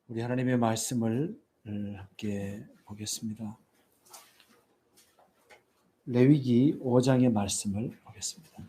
우리 하나님의 말씀을 함께 보겠습니다. 레위기 5장의 말씀을 보겠습니다.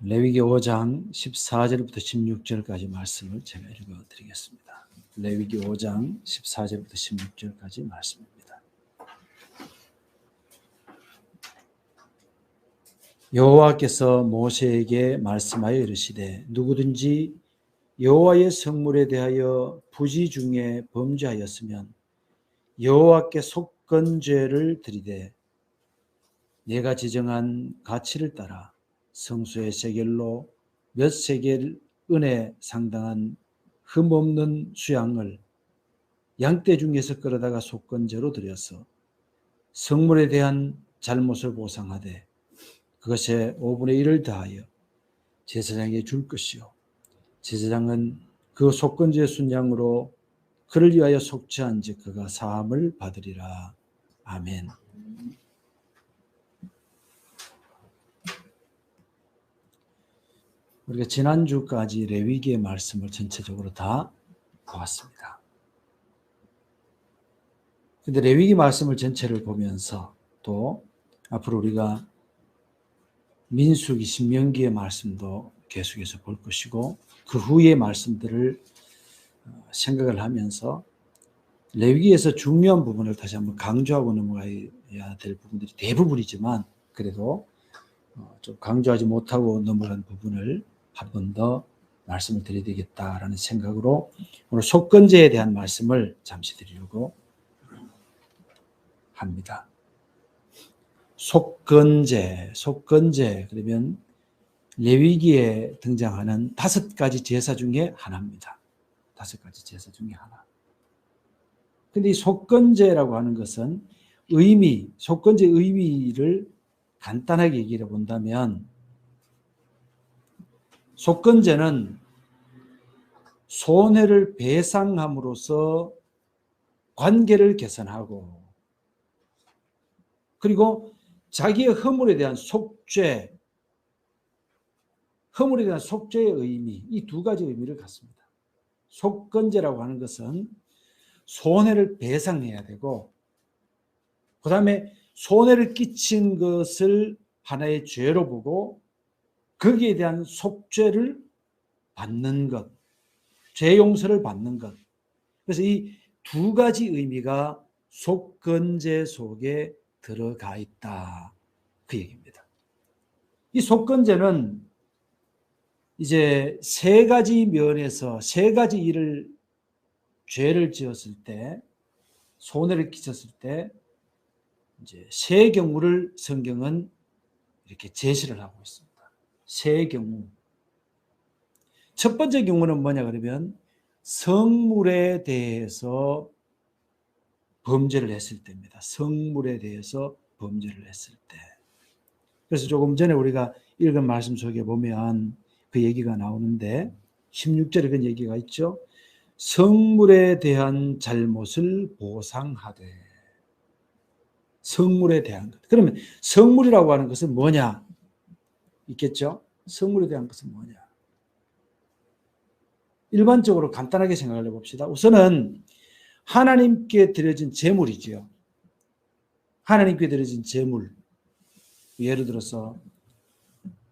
레위기 5장 14절부터 16절까지 말씀을 제가 읽어드리겠습니다. 레위기 5장 14절부터 16절까지 말씀입니다. 여호와께서 모세에게 말씀하여 이르시되 누구든지 여호와의 성물에 대하여 부지 중에 범죄하였으면 여호와께 속건죄를 드리되 내가 지정한 가치를 따라 성소의 세겔로 몇 세겔 은에 상당한 흠없는 수양을 양떼 중에서 끌어다가 속건제로 드려서 성물에 대한 잘못을 보상하되 그것에 5분의 1을 더하여 제사장에게 줄 것이요 제사장은 그 속건제 순양으로 그를 위하여 속죄한 즉 그가 사함을 받으리라. 아멘. 우리가 지난주까지 레위기의 말씀을 전체적으로 다 보았습니다. 근데 레위기 말씀을 전체를 보면서 또 앞으로 우리가 민수기, 신명기의 말씀도 계속해서 볼 것이고 그 후의 말씀들을 생각을 하면서 레위기에서 중요한 부분을 다시 한번 강조하고 넘어가야 될 부분들이 대부분이지만 그래도 좀 강조하지 못하고 넘어간 부분을 한 번 더 말씀을 드려야 되겠다라는 생각으로 오늘 속건제에 대한 말씀을 잠시 드리려고 합니다. 속건제 그러면 레위기에 등장하는 5가지 제사 중에 하나입니다. 5가지 제사 중에 하나. 근데 이 속건제라고 하는 것은 속건제 의미를 간단하게 얘기해 본다면 속건제는 손해를 배상함으로써 관계를 개선하고 그리고 자기의 허물에 대한 속죄의 의미, 이 2가지 의미를 갖습니다. 속건제라고 하는 것은 손해를 배상해야 되고 그 다음에 손해를 끼친 것을 하나의 죄로 보고 거기에 대한 속죄를 받는 것, 죄 용서를 받는 것. 그래서 이 2가지 의미가 속건제 속에 들어가 있다. 그 얘기입니다. 이 속건제는 이제 3가지 면에서 3가지 죄를 지었을 때, 손해를 끼쳤을 때, 이제 3경우를 성경은 이렇게 제시를 하고 있습니다. 3경우. 첫 번째 경우는 뭐냐 그러면 성물에 대해서 범죄를 했을 때입니다. 성물에 대해서 범죄를 했을 때. 그래서 조금 전에 우리가 읽은 말씀 속에 보면 그 얘기가 나오는데 16절에 그 얘기가 있죠. 성물에 대한 잘못을 보상하되. 성물에 대한 것. 그러면 성물이라고 하는 것은 뭐냐? 있겠죠? 성물에 대한 것은 뭐냐? 일반적으로 간단하게 생각을 해봅시다. 우선은 하나님께 드려진 제물이지요. 하나님께 드려진 제물. 예를 들어서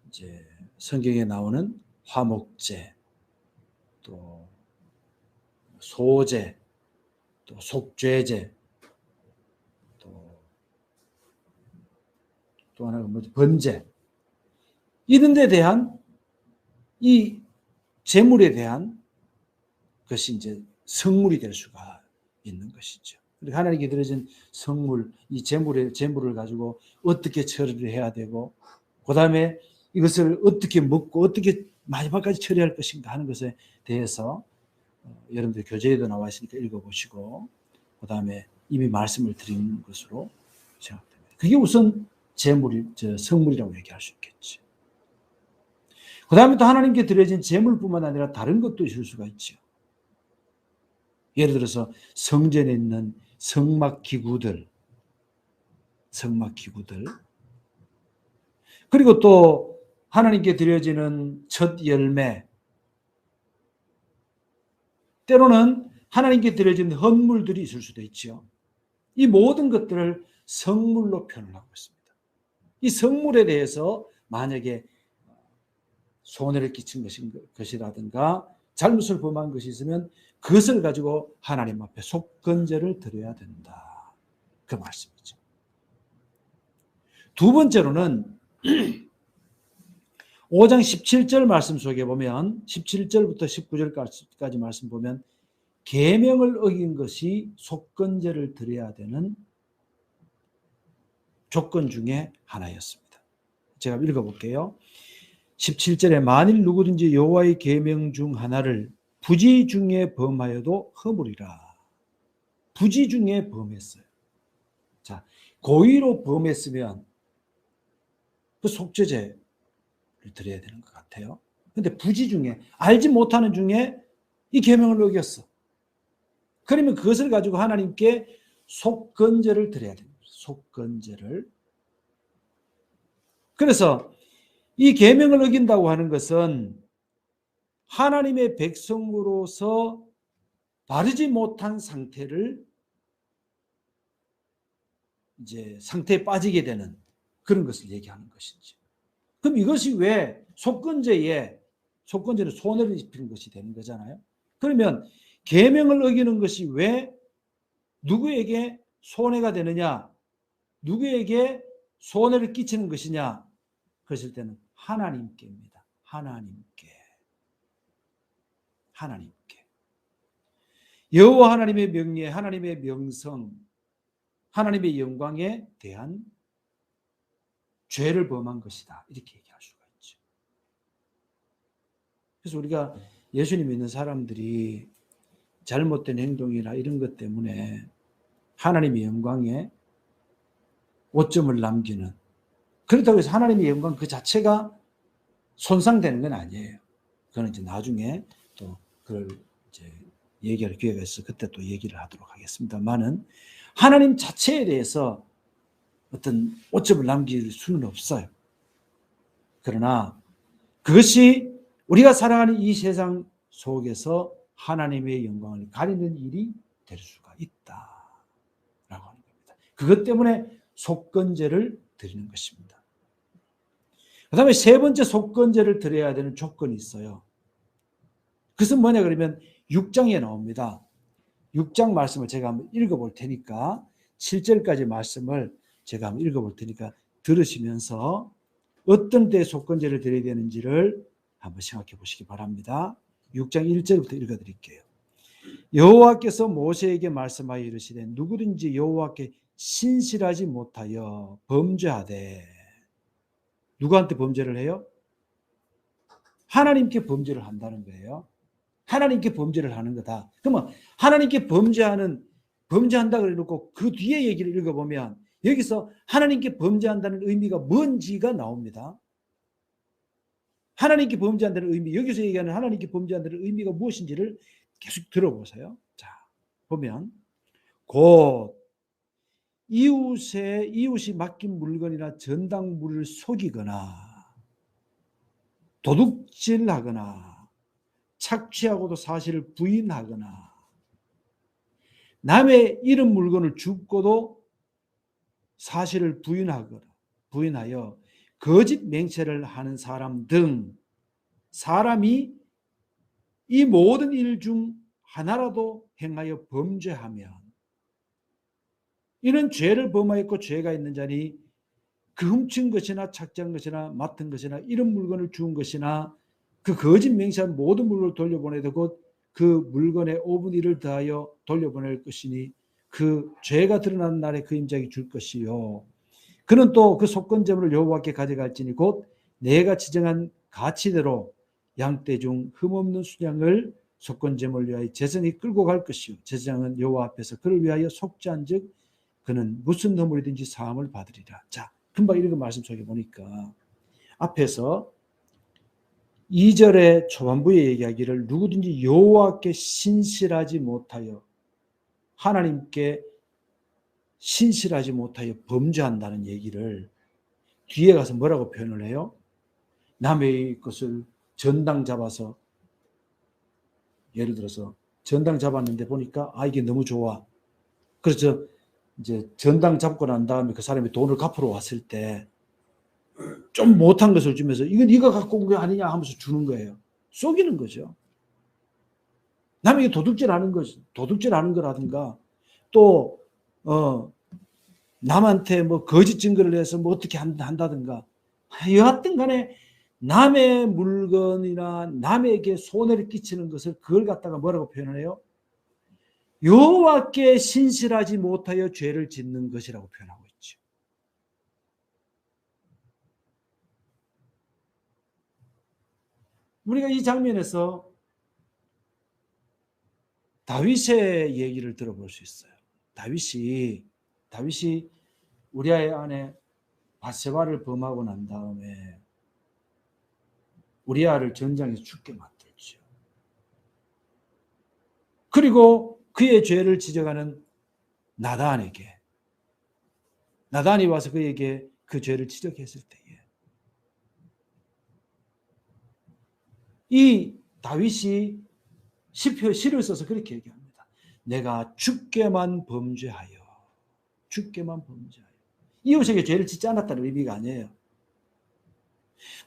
이제 성경에 나오는 화목제, 또 소제, 또 속죄제, 또 하나가 뭐지? 번제. 이런 데 대한 이 제물에 대한 것이 이제 성물이 될 수가 있는 것이죠. 그리고 하나님께 드려진 성물, 이 제물을 가지고 어떻게 처리를 해야 되고, 그 다음에 이것을 어떻게 먹고 어떻게 마지막까지 처리할 것인가 하는 것에 대해서 여러분들 교재에도 나와 있으니까 읽어보시고, 그 다음에 이미 말씀을 드린 것으로 생각됩니다. 그게 우선 성물이라고 얘기할 수 있겠지. 그 다음에 또 하나님께 드려진 제물뿐만 아니라 다른 것도 있을 수가 있죠. 예를 들어서 성전에 있는 성막 기구들, 그리고 또 하나님께 드려지는 첫 열매, 때로는 하나님께 드려진 헌물들이 있을 수도 있죠. 이 모든 것들을 성물로 표현을 하고 있습니다. 이 성물에 대해서 만약에 손해를 끼친 것이라든가 잘못을 범한 것이 있으면 그것을 가지고 하나님 앞에 속건제를 드려야 된다. 그 말씀이죠. 두 번째로는 5장 17절 말씀 속에 보면 17절부터 19절까지 말씀 보면 계명을 어긴 것이 속건제를 드려야 되는 조건 중에 하나였습니다. 제가 읽어볼게요. 17절에 만일 누구든지 여호와의 계명 중 하나를 부지 중에 범하여도 허물이라. 부지 중에 범했어요. 자, 고의로 범했으면 그 속죄제를 드려야 되는 것 같아요. 근데 부지 중에, 알지 못하는 중에 이 계명을 어겼어. 그러면 그것을 가지고 하나님께 속건제를 드려야 됩니다. 속건제를. 그래서 이 계명을 어긴다고 하는 것은 하나님의 백성으로서 바르지 못한 상태를 이제 상태에 빠지게 되는 그런 것을 얘기하는 것이지. 그럼 이것이 왜 속건제는 손해를 입히는 것이 되는 거잖아요. 그러면 계명을 어기는 것이 왜 누구에게 손해가 되느냐, 누구에게 손해를 끼치는 것이냐, 그랬을 때는 하나님께입니다. 하나님께. 여호와 하나님의 명예, 하나님의 명성, 하나님의 영광에 대한 죄를 범한 것이다. 이렇게 얘기할 수가 있죠. 그래서 우리가 예수님 믿는 사람들이 잘못된 행동이나 이런 것 때문에 하나님의 영광에 오점을 남기는, 그렇다고 해서 하나님의 영광 그 자체가 손상되는 건 아니에요. 그건 이제 나중에 또 그걸 이제 얘기할 기회가 있어서 그때 또 얘기를 하도록 하겠습니다만은 하나님 자체에 대해서 어떤 오점을 남길 수는 없어요. 그러나 그것이 우리가 살아가는 이 세상 속에서 하나님의 영광을 가리는 일이 될 수가 있다라고 하는 겁니다. 그것 때문에 속건제를 드리는 것입니다. 그 다음에 세 번째 속건제를 드려야 되는 조건이 있어요. 그것은 뭐냐 그러면 6장에 나옵니다. 6장 말씀을 제가 한번 읽어볼 테니까 7절까지 말씀을 제가 한번 읽어볼 테니까 들으시면서 어떤 때 속건제를 드려야 되는지를 한번 생각해 보시기 바랍니다. 6장 1절부터 읽어드릴게요. 여호와께서 모세에게 말씀하여 이르시되 누구든지 여호와께 신실하지 못하여 범죄하되, 누구한테 범죄를 해요? 하나님께 범죄를 한다는 거예요. 하나님께 범죄를 하는 거다. 그러면 하나님께 범죄한다 그래놓고 그 뒤에 얘기를 읽어보면 여기서 하나님께 범죄한다는 의미가 뭔지가 나옵니다. 하나님께 범죄한다는 의미, 여기서 얘기하는 하나님께 범죄한다는 의미가 무엇인지를 계속 들어보세요. 자, 보면 곧 이웃이 맡긴 물건이나 전당물을 속이거나 도둑질하거나 착취하고도 사실을 부인하거나 남의 잃은 물건을 줍고도 사실을 부인하여 거짓 맹세를 하는 사람 등 사람이 이 모든 일 중 하나라도 행하여 범죄하면 이는 죄를 범하였고 죄가 있는 자니 그 훔친 것이나 착취한 것이나 맡은 것이나 이런 물건을 주운 것이나 그 거짓 맹세한 모든 물건을 돌려보내되 곧 그 물건의 5분의 1을 더하여 돌려보낼 것이니 그 죄가 드러나는 날에 그 임자에게 줄 것이요 그는 또 그 속건제물을 여호와께 가져갈지니 곧 내가 지정한 가치대로 양떼 중 흠없는 순양을 속건제물을 위하여 제사장이 끌고 갈 것이요 제사장은 여호와 앞에서 그를 위하여 속죄한즉 그는 무슨 허물이든지 사함을 받으리라. 자, 금방 읽은 말씀 속에 보니까 앞에서 2절의 초반부에 얘기하기를 누구든지 여호와께 신실하지 못하여 하나님께 신실하지 못하여 범죄한다는 얘기를 뒤에 가서 뭐라고 표현을 해요? 남의 것을 전당 잡아서, 예를 들어서 전당 잡았는데 보니까 이게 너무 좋아. 그래서 이제 전당 잡고 난 다음에 그 사람이 돈을 갚으러 왔을 때 좀 못한 것을 주면서 이건 네가 갖고 온 게 아니냐 하면서 주는 거예요. 속이는 거죠. 남에게 도둑질하는 거라든가 또 남한테 뭐 거짓 증거를 해서 뭐 어떻게 한다든가, 여하튼 간에 남의 물건이나 남에게 손해를 끼치는 것을 그걸 갖다가 뭐라고 표현을 해요? 여호와께 신실하지 못하여 죄를 짓는 것이라고 표현하고 있죠. 우리가 이 장면에서 다윗의 얘기를 들어볼 수 있어요. 다윗이 우리아의 아내 바세바를 범하고 난 다음에 우리아를 전장에서 죽게 만들죠. 그리고 그의 죄를 지적하는 나단이 와서 그에게 그 죄를 지적했을 때에 이 다윗이 시를 써서 그렇게 얘기합니다. 내가 주께만 범죄하여 이웃에게 죄를 짓지 않았다는 의미가 아니에요.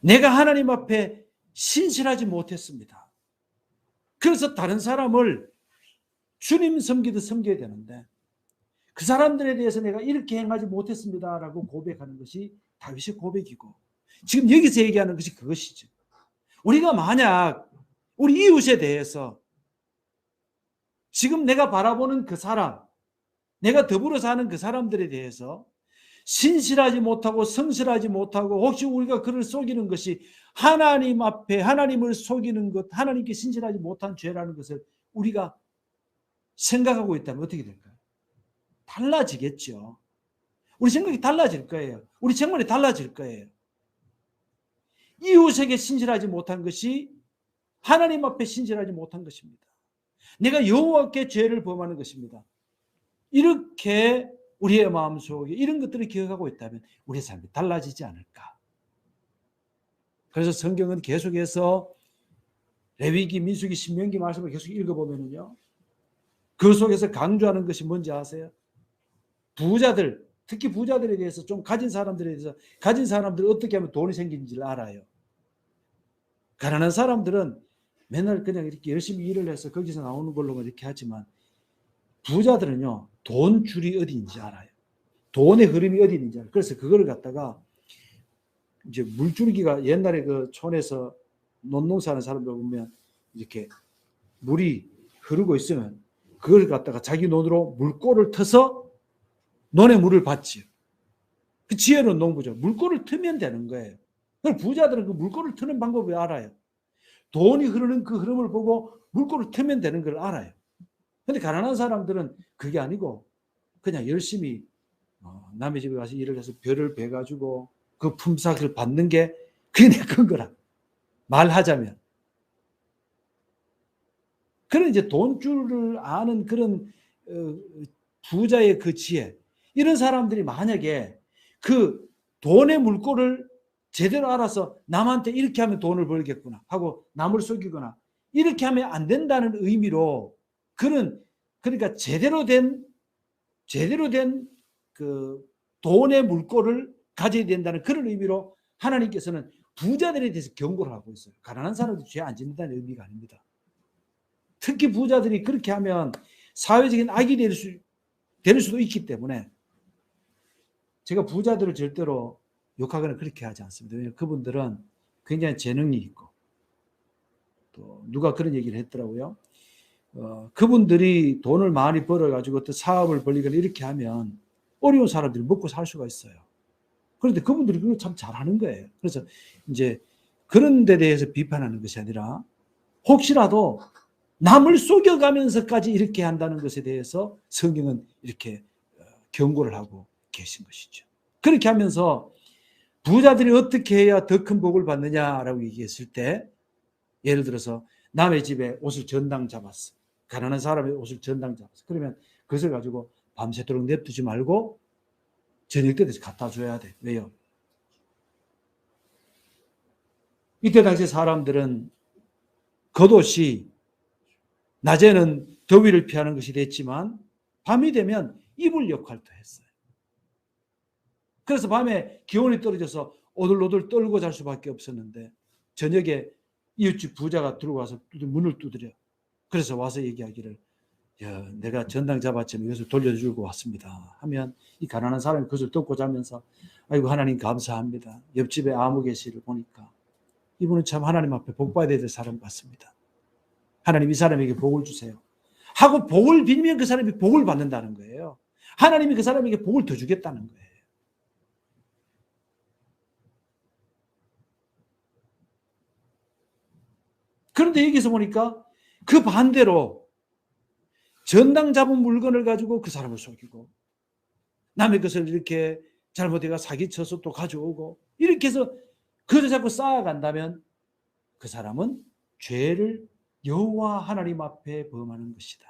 내가 하나님 앞에 신실하지 못했습니다. 그래서 다른 사람을 주님 섬기듯 섬겨야 되는데 그 사람들에 대해서 내가 이렇게 행하지 못했습니다라고 고백하는 것이 다윗의 고백이고, 지금 여기서 얘기하는 것이 그것이죠. 우리가 만약 우리 이웃에 대해서 지금 내가 바라보는 그 사람, 내가 더불어 사는 그 사람들에 대해서 신실하지 못하고 성실하지 못하고 혹시 우리가 그를 속이는 것이 하나님 앞에 하나님을 속이는 것, 하나님께 신실하지 못한 죄라는 것을 우리가 생각하고 있다면 어떻게 될까요? 달라지겠죠. 우리 생각이 달라질 거예요. 우리 생활이 달라질 거예요. 이웃에게 신실하지 못한 것이 하나님 앞에 신실하지 못한 것입니다. 내가 여호와께 죄를 범하는 것입니다. 이렇게 우리의 마음속에 이런 것들을 기억하고 있다면 우리의 삶이 달라지지 않을까. 그래서 성경은 계속해서 레위기, 민수기, 신명기 말씀을 계속 읽어보면요, 그 속에서 강조하는 것이 뭔지 아세요? 부자들, 특히 부자들에 대해서, 좀 가진 사람들에 대해서, 가진 사람들이 어떻게 하면 돈이 생기는지를 알아요. 가난한 사람들은 맨날 그냥 이렇게 열심히 일을 해서 거기서 나오는 걸로만 이렇게 하지만 부자들은요, 돈 줄이 어디 있는지 알아요. 돈의 흐름이 어디 있는지 알아요. 그래서 그거를 갖다가 이제 물줄기가, 옛날에 그 촌에서 논농사하는 사람들 보면 이렇게 물이 흐르고 있으면 그걸 갖다가 자기 논으로 물꼬를 터서 논에 물을 받지요. 그 지혜로운 농부죠. 물꼬를 트면 되는 거예요. 부자들은 그 물꼬를 트는 방법을 알아요. 돈이 흐르는 그 흐름을 보고 물꼬를 트면 되는 걸 알아요. 근데 가난한 사람들은 그게 아니고 그냥 열심히 남의 집에 가서 일을 해서 벼를 베가지고 그 품삯을 받는 게 그게 내 큰 거라. 말하자면. 그런 이제 돈줄을 아는 그런 부자의 그 지혜, 이런 사람들이 만약에 그 돈의 물꼬를 제대로 알아서 남한테 이렇게 하면 돈을 벌겠구나 하고 남을 속이거나 이렇게 하면 안 된다는 의미로, 그러니까 제대로 된 그 돈의 물꼬를 가져야 된다는 그런 의미로 하나님께서는 부자들에 대해서 경고를 하고 있어요. 가난한 사람들 죄 안 짓는다는 의미가 아닙니다. 특히 부자들이 그렇게 하면 사회적인 악이 될 수도 있기 때문에 제가 부자들을 절대로 욕하거나 그렇게 하지 않습니다. 왜냐하면 그분들은 굉장히 재능이 있고, 또 누가 그런 얘기를 했더라고요. 그분들이 돈을 많이 벌어가지고 어떤 사업을 벌리거나 이렇게 하면 어려운 사람들이 먹고 살 수가 있어요. 그런데 그분들이 그걸 참 잘하는 거예요. 그래서 이제 그런 데 대해서 비판하는 것이 아니라 혹시라도 남을 속여가면서까지 이렇게 한다는 것에 대해서 성경은 이렇게 경고를 하고 계신 것이죠. 그렇게 하면서 부자들이 어떻게 해야 더 큰 복을 받느냐라고 얘기했을 때 예를 들어서 남의 집에 옷을 전당 잡았어. 가난한 사람의 옷을 전당 잡았어. 그러면 그것을 가지고 밤새도록 냅두지 말고 저녁 때 돼서 갖다 줘야 돼. 왜요? 이때 당시 사람들은 겉옷이 낮에는 더위를 피하는 것이 됐지만 밤이 되면 이불 역할도 했어요. 그래서 밤에 기온이 떨어져서 오들오들 떨고 잘 수밖에 없었는데 저녁에 이웃집 부자가 들어와서 문을 두드려. 그래서 와서 얘기하기를 내가 전당 잡았지만 이것을 돌려주고 왔습니다 하면 이 가난한 사람이 그것을 덮고 자면서 아이고 하나님 감사합니다. 옆집에 아무 계시를 보니까 이분은 참 하나님 앞에 복 받아야 될 사람 같습니다. 하나님 이 사람에게 복을 주세요 하고 복을 빌면 그 사람이 복을 받는다는 거예요. 하나님이 그 사람에게 복을 더 주겠다는 거예요. 그런데 여기서 보니까 그 반대로 전당 잡은 물건을 가지고 그 사람을 속이고 남의 것을 이렇게 잘못해가 사기쳐서 또 가져오고 이렇게 해서 그것을 자꾸 쌓아간다면 그 사람은 죄를 여호와 하나님 앞에 범하는 것이다.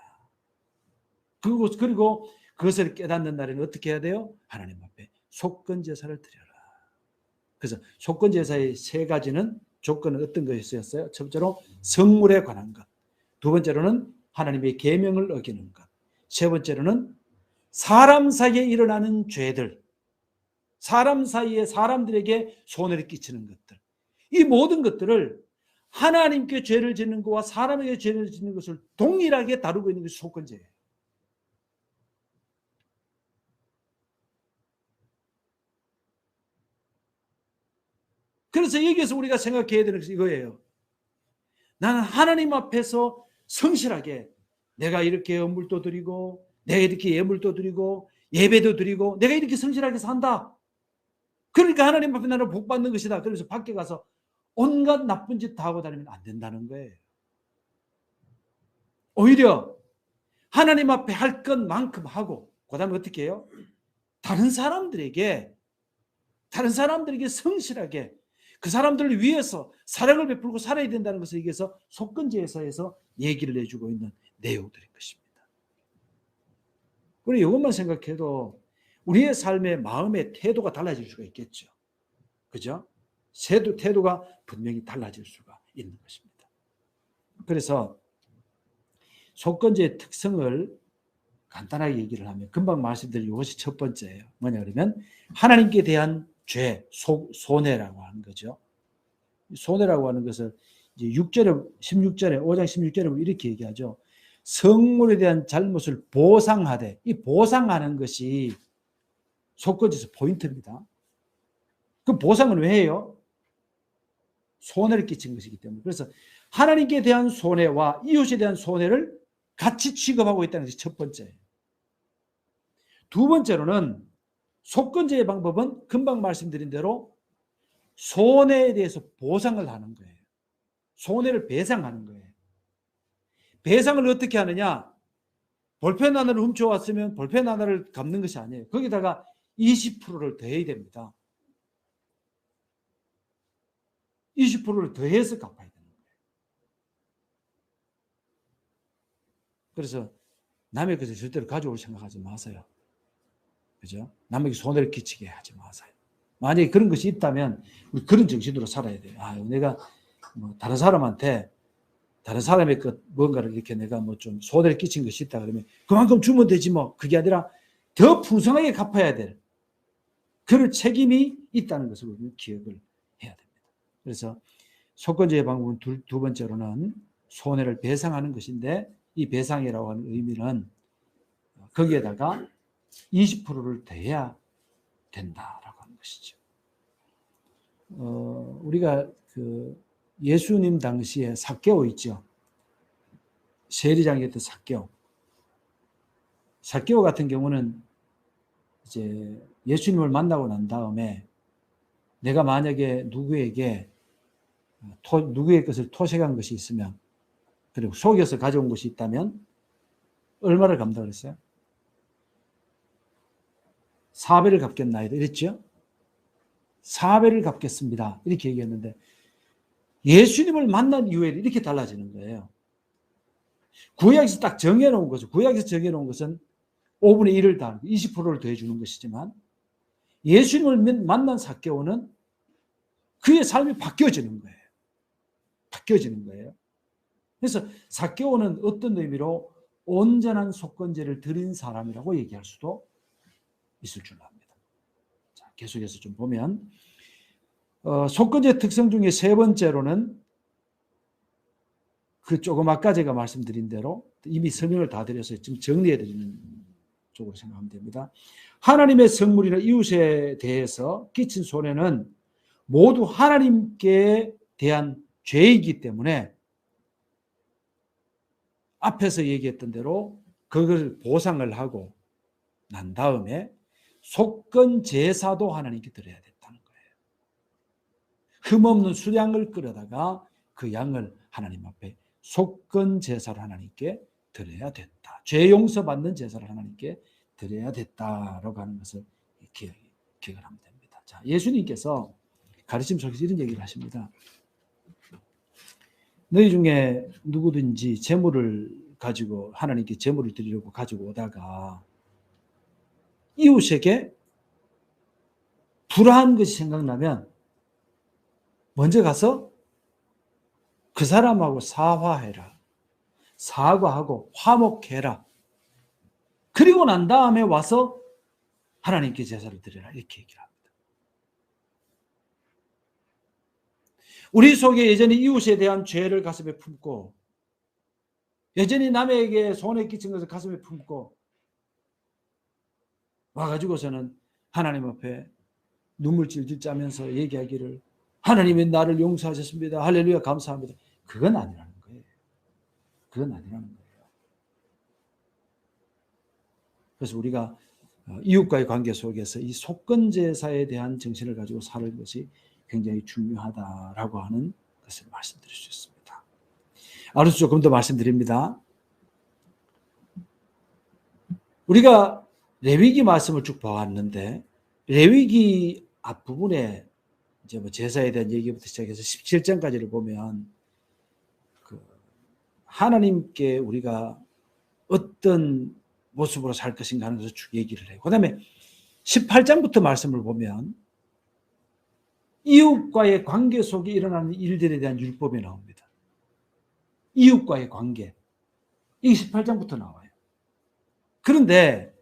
그리고 그것을 깨닫는 날에는 어떻게 해야 돼요? 하나님 앞에 속건 제사를 드려라. 그래서 속건 제사의 세 가지는 조건은 어떤 것이었어요? 첫 번째로 성물에 관한 것, 두 번째로는 하나님의 계명을 어기는 것, 세 번째로는 사람 사이에 일어나는 죄들, 사람 사이에 사람들에게 손해를 끼치는 것들, 이 모든 것들을 하나님께 죄를 짓는 것과 사람에게 죄를 짓는 것을 동일하게 다루고 있는 것이 속건제예요. 그래서 여기서 우리가 생각해야 되는 것이 이거예요. 나는 하나님 앞에서 성실하게 내가 이렇게 언물도 드리고 내가 이렇게 예물도 드리고 예배도 드리고 내가 이렇게 성실하게 산다. 그러니까 하나님 앞에 나는 복 받는 것이다. 그래서 밖에 가서 온갖 나쁜 짓 다 하고 다니면 안 된다는 거예요. 오히려 하나님 앞에 할 것만큼 하고 그 다음에 어떻게 해요? 다른 사람들에게 성실하게 그 사람들을 위해서 사랑을 베풀고 살아야 된다는 것을 여기서 속건제에서 얘기를 해주고 있는 내용들인 것입니다. 우리 이것만 생각해도 우리의 삶의 마음의 태도가 달라질 수가 있겠죠. 그죠? 태도가 분명히 달라질 수가 있는 것입니다. 그래서 속건제의 특성을 간단하게 얘기를 하면 금방 말씀드린 이것이 첫 번째예요. 뭐냐 그러면 하나님께 대한 죄, 손해라고 하는 거죠. 손해라고 하는 것을 이제 6절에 16절에 5장 16절에 이렇게 얘기하죠. 성물에 대한 잘못을 보상하되 이 보상하는 것이 속건제에서 포인트입니다. 그 보상은 왜 해요? 손해를 끼친 것이기 때문에. 그래서 하나님께 대한 손해와 이웃에 대한 손해를 같이 취급하고 있다는 것이 첫 번째예요. 두 번째로는 속건제의 방법은 금방 말씀드린 대로 손해에 대해서 보상을 하는 거예요. 손해를 배상하는 거예요. 배상을 어떻게 하느냐? 볼펜 하나를 훔쳐왔으면 볼펜 하나를 갚는 것이 아니에요. 거기다가 20%를 더해야 됩니다. 20%를 더해서 갚아야 되는 거예요. 그래서 남의 것을 절대로 가져올 생각하지 마세요. 그죠? 남에게 손해를 끼치게 하지 마세요. 만약에 그런 것이 있다면 우리 그런 정신으로 살아야 돼요. 내가 다른 사람한테 다른 사람의 것 뭔가를 이렇게 내가 좀 손해를 끼친 것이 있다 그러면 그만큼 주면 되지 뭐. 그게 아니라 더 풍성하게 갚아야 될 그런 책임이 있다는 것을 우리는 기억을 해야 됩니다. 그래서 속건제의 방법은 두 번째로는 손해를 배상하는 것인데 이 배상이라고 하는 의미는 거기에다가 20%를 더해야 된다라고 하는 것이죠. 우리가 예수님 당시에 삭개오 있죠. 세리장이었던 삭개오 같은 경우는 이제 예수님을 만나고 난 다음에 내가 만약에 누구에게 누구의 것을 토색한 것이 있으면 그리고 속여서 가져온 것이 있다면 얼마를 감당을 했어요? 4배를 갚겠나이다 이랬죠. 4배를 갚겠습니다. 이렇게 얘기했는데 예수님을 만난 이후에 이렇게 달라지는 거예요. 구약에서 딱 정해놓은 거죠. 구약에서 정해놓은 것은 5분의 1을 다 20%를 더해주는 것이지만 예수님을 만난 삭개오는 그의 삶이 바뀌어지는 거예요. 바뀌어지는 거예요. 그래서 삭개오는 어떤 의미로 온전한 속건제를 드린 사람이라고 얘기할 수도 있을 줄 압니다. 자, 계속해서 좀 보면 속건제 특성 중에 세 번째로는 그 조금 아까 제가 말씀드린 대로 이미 설명을 다 드려서 지금 정리해 드리는 쪽으로 생각하면 됩니다. 하나님의 성물이나 이웃에 대해서 끼친 손해는 모두 하나님께 대한 죄이기 때문에 앞에서 얘기했던 대로 그걸 보상을 하고 난 다음에 속건 제사도 하나님께 드려야 됐다는 거예요. 흠없는 수양을 끌어다가 그 양을 하나님 앞에 속건 제사를 하나님께 드려야 됐다. 죄 용서받는 제사를 하나님께 드려야 됐다라고 하는 것을 기억을 하면 됩니다. 자, 예수님께서 가르침 속에서 이런 얘기를 하십니다. 너희 중에 누구든지 재물을 가지고 하나님께 재물을 드리려고 가지고 오다가 이웃에게 불화한 것이 생각나면 먼저 가서 그 사람하고 사화해라. 사과하고 화목해라. 그리고 난 다음에 와서 하나님께 제사를 드려라. 이렇게 얘기를 합니다. 우리 속에 여전히 이웃에 대한 죄를 가슴에 품고 여전히 남에게 손해 끼친 것을 가슴에 품고 와가지고서는 하나님 앞에 눈물 질질 짜면서 얘기하기를 하나님이 나를 용서하셨습니다. 할렐루야 감사합니다. 그건 아니라는 거예요. 그건 아니라는 거예요. 그래서 우리가 이웃과의 관계 속에서 이 속건제사에 대한 정신을 가지고 사는 것이 굉장히 중요하다라고 하는 것을 말씀드릴 수 있습니다. 아래서 조금 더 말씀드립니다. 우리가 레위기 말씀을 쭉 봐왔는데 레위기 앞부분에 이제 뭐 제사에 대한 얘기부터 시작해서 17장까지를 보면 그 하나님께 우리가 어떤 모습으로 살 것인가 하는 것을 쭉 얘기를 해요. 그 다음에 18장부터 말씀을 보면 이웃과의 관계 속에 일어나는 일들에 대한 율법이 나옵니다. 이웃과의 관계. 이게 18장부터 나와요. 그런데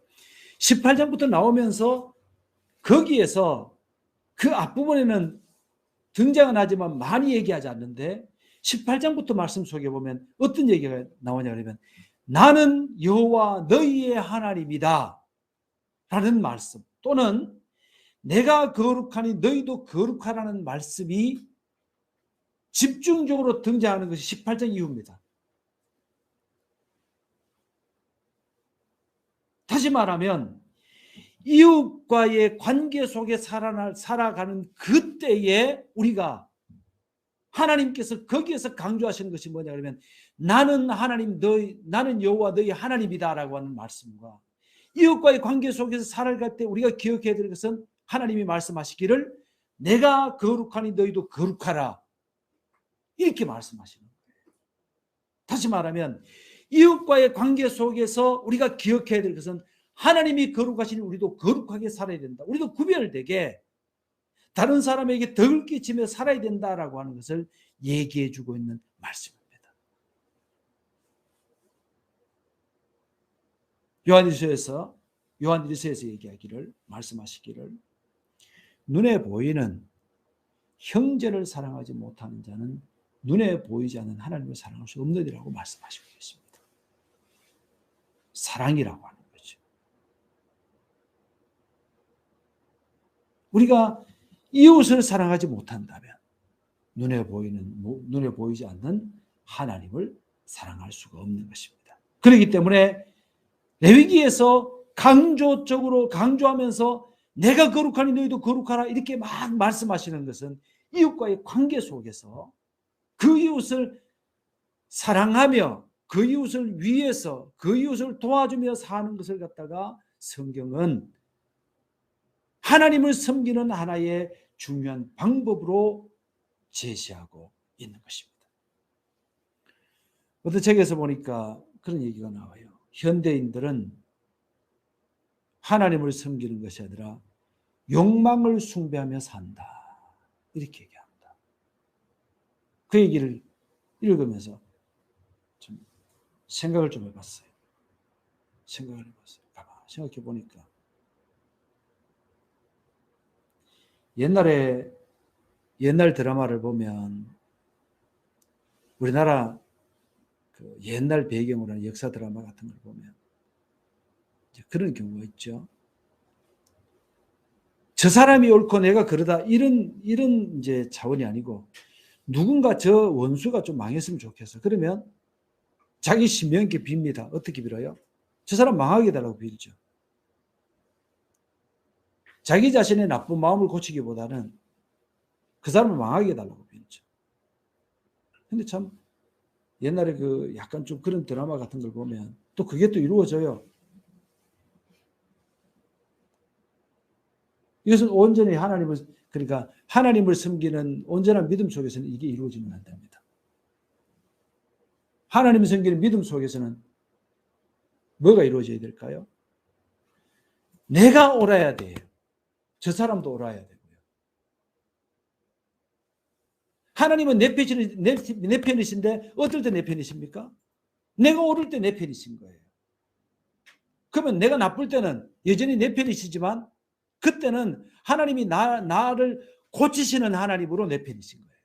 18장부터 나오면서 거기에서 그 앞부분에는 등장은 하지만 많이 얘기하지 않는데 18장부터 말씀 속에 보면 어떤 얘기가 나오냐 그러면 나는 여호와 너희의 하나님이다 라는 말씀 또는 내가 거룩하니 너희도 거룩하라는 말씀이 집중적으로 등장하는 것이 18장 이후입니다. 다시 말하면 이웃과의 관계 속에 살아가는 그때에 우리가 하나님께서 거기에서 강조하시는 것이 뭐냐 그러면 나는 나는 여호와 너희 하나님이다라고 하는 말씀과 이웃과의 관계 속에서 살아갈 때 우리가 기억해야 될 것은 하나님이 말씀하시기를 내가 거룩하니 너희도 거룩하라 이렇게 말씀하시는 거예요. 다시 말하면 이웃과의 관계 속에서 우리가 기억해야 될 것은 하나님이 거룩하시니 우리도 거룩하게 살아야 된다. 우리도 구별되게 다른 사람에게 덕을 끼치며 살아야 된다라고 하는 것을 얘기해 주고 있는 말씀입니다. 요한일서에서 얘기하기를 말씀하시기를 눈에 보이는 형제를 사랑하지 못하는 자는 눈에 보이지 않는 하나님을 사랑할 수 없느니라고 말씀하시고 계십니다. 사랑이라고 하는 거죠. 우리가 이웃을 사랑하지 못한다면 눈에 보이지 않는 하나님을 사랑할 수가 없는 것입니다. 그렇기 때문에 레위기에서 강조적으로 강조하면서 내가 거룩하니 너희도 거룩하라 이렇게 막 말씀하시는 것은 이웃과의 관계 속에서 그 이웃을 사랑하며 그 이웃을 위해서 그 이웃을 도와주며 사는 것을 갖다가 성경은 하나님을 섬기는 하나의 중요한 방법으로 제시하고 있는 것입니다. 어떤 책에서 보니까 그런 얘기가 나와요. 현대인들은 하나님을 섬기는 것이 아니라 욕망을 숭배하며 산다. 이렇게 얘기합니다. 그 얘기를 읽으면서 좀 생각을 좀 해봤어요. 가만히 생각해 보니까 옛날 드라마를 보면 우리나라 그 옛날 배경으로 하는 역사 드라마 같은 걸 보면 그런 경우가 있죠. 저 사람이 옳고 내가 그러다 이런 이제 차원이 아니고 누군가 저 원수가 좀 망했으면 좋겠어. 그러면 자기 신명께 빕니다. 어떻게 빌어요? 저 사람 망하게 해달라고 빌죠. 자기 자신의 나쁜 마음을 고치기보다는 그 사람을 망하게 해달라고 빌죠. 근데 참 옛날에 그 약간 좀 그런 드라마 같은 걸 보면 또 그게 또 이루어져요. 이것은 온전히 그러니까 하나님을 섬기는 온전한 믿음 속에서는 이게 이루어지면 안 됩니다. 하나님을 섬기는 믿음 속에서는 뭐가 이루어져야 될까요? 내가 옳아야 돼요. 저 사람도 옳아야 되고요. 하나님은 내 편이신데 어떨 때 내 편이십니까? 내가 옳을 때 내 편이신 거예요. 그러면 내가 나쁠 때는 여전히 내 편이시지만 그때는 하나님이 나를 고치시는 하나님으로 내 편이신 거예요.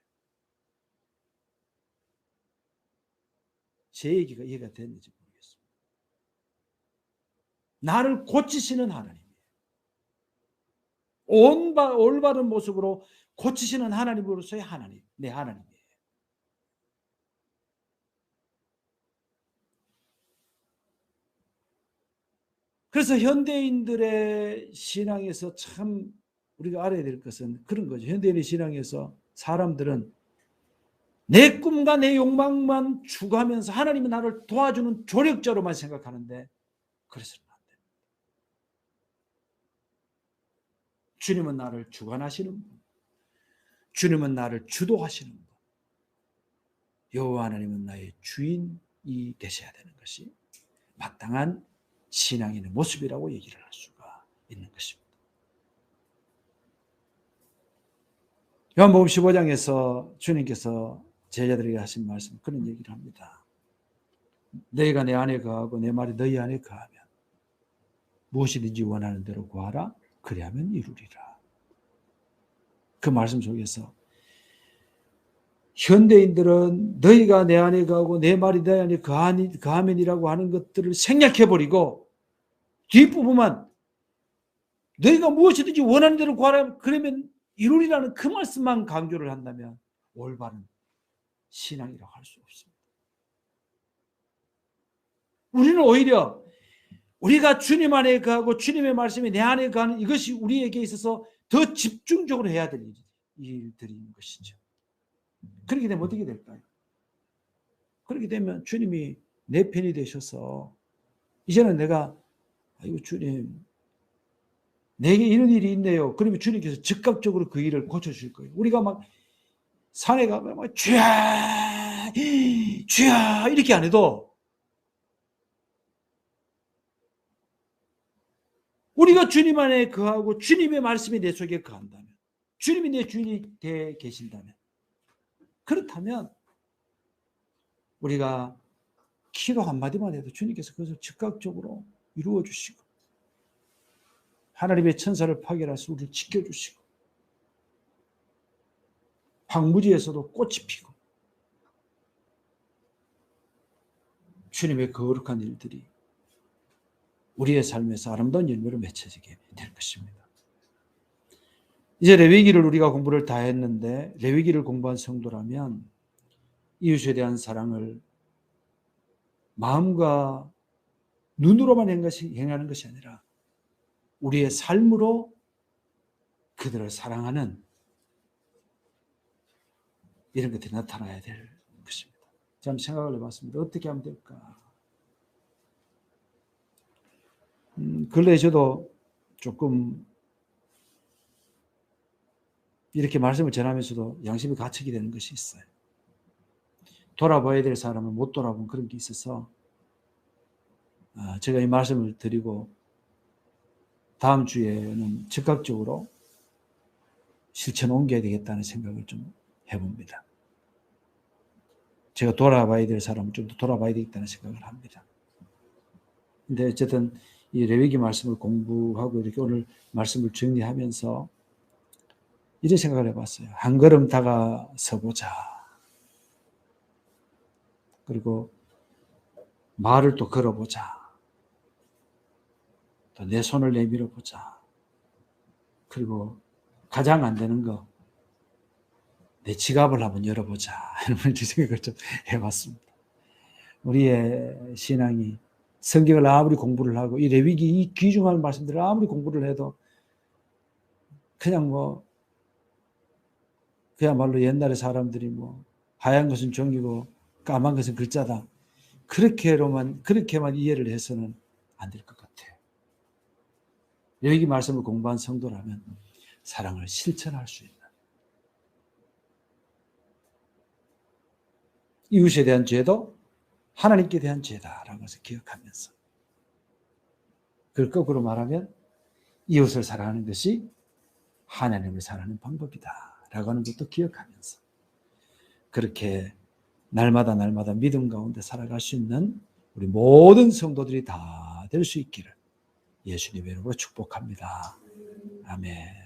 제 얘기가 이해가 됐는지 모르겠습니다. 나를 고치시는 하나님이에요. 올바른 모습으로 고치시는 하나님으로서의 하나님, 내 하나님이에요. 그래서 현대인들의 신앙에서 참 우리가 알아야 될 것은 그런 거죠. 현대인의 신앙에서 사람들은 내 꿈과 내 욕망만 추구하면서 하나님이 나를 도와주는 조력자로만 생각하는데 그래서는 안 됩니다. 주님은 나를 주관하시는 분, 주님은 나를 주도하시는 분, 여호와 하나님은 나의 주인이 되셔야 되는 것이 마땅한 신앙인의 모습이라고 얘기를 할 수가 있는 것입니다. 요한복음 15장에서 주님께서 제자들에게 하신 말씀 그런 얘기를 합니다. 너희가 내 안에 거하고 내 말이 너희 안에 거하면 무엇이든지 원하는 대로 구하라 그리하면 이루리라. 그 말씀 속에서 현대인들은 너희가 내 안에 거하고 내 말이 너희 안에 거하면이라고 하는 것들을 생략해버리고 뒷부분만 너희가 무엇이든지 원하는 대로 구하라 그러면 이루리라는 그 말씀만 강조를 한다면 올바른 신앙이라고 할 수 없습니다. 우리는 오히려 우리가 주님 안에 거하고 주님의 말씀이 내 안에 거하는 이것이 우리에게 있어서 더 집중적으로 해야 될 일들인 것이죠. 그렇게 되면 어떻게 될까요? 그렇게 되면 주님이 내 편이 되셔서 이제는 내가 아이고 주님 내게 이런 일이 있네요. 그러면 주님께서 즉각적으로 그 일을 고쳐주실 거예요. 우리가 막 산에 가면 막 주야 주야 이렇게 안 해도 우리가 주님 안에 거하고 주님의 말씀이 내 속에 거한다면 주님이 내 주인이 되어 계신다면 그렇다면 우리가 기도 한마디만 해도 주님께서 그것을 즉각적으로 이루어 주시고 하나님의 천사를 파견해서 우리를 지켜주시고 황무지에서도 꽃이 피고 주님의 거룩한 일들이 우리의 삶에서 아름다운 열매로 맺혀지게 될 것입니다. 이제 레위기를 우리가 공부를 다 했는데 레위기를 공부한 성도라면 이웃에 대한 사랑을 마음과 눈으로만 행하는 것이 아니라 우리의 삶으로 그들을 사랑하는 이런 것들이 나타나야 될 것입니다. 참 생각을 해봤습니다. 어떻게 하면 될까? 근래 저도 조금 이렇게 말씀을 전하면서도 양심이 가책이 되는 것이 있어요. 돌아봐야 될 사람을 못 돌아본 그런 게 있어서 제가 이 말씀을 드리고 다음 주에는 즉각적으로 실천 옮겨야 되겠다는 생각을 좀 해봅니다. 제가 돌아봐야 될 사람을 좀 더 돌아봐야 되겠다는 생각을 합니다. 근데 어쨌든 이 레위기 말씀을 공부하고 이렇게 오늘 말씀을 정리하면서 이런 생각을 해봤어요. 한 걸음 다가서보자. 그리고 말을 또 걸어보자. 또 내 손을 내밀어 보자. 그리고 가장 안 되는 거, 내 지갑을 한번 열어보자. 이런 생각을 좀 해봤습니다. 우리의 신앙이 성경을 아무리 공부를 하고 이 레위기 이 귀중한 말씀들을 아무리 공부를 해도 그냥 그야말로 옛날에 사람들이 하얀 것은 종이고 까만 것은 글자다. 그렇게만 이해를 해서는 안 될 것 같아요. 레위기 말씀을 공부한 성도라면 사랑을 실천할 수 있는, 이웃에 대한 죄도 하나님께 대한 죄다라고 해서 기억하면서, 그걸 거꾸로 말하면 이웃을 사랑하는 것이 하나님을 사랑하는 방법이다라고 하는 것도 기억하면서 그렇게 날마다 믿음 가운데 살아갈 수 있는 우리 모든 성도들이 다 될 수 있기를 예수님의 이름으로 축복합니다. 아멘.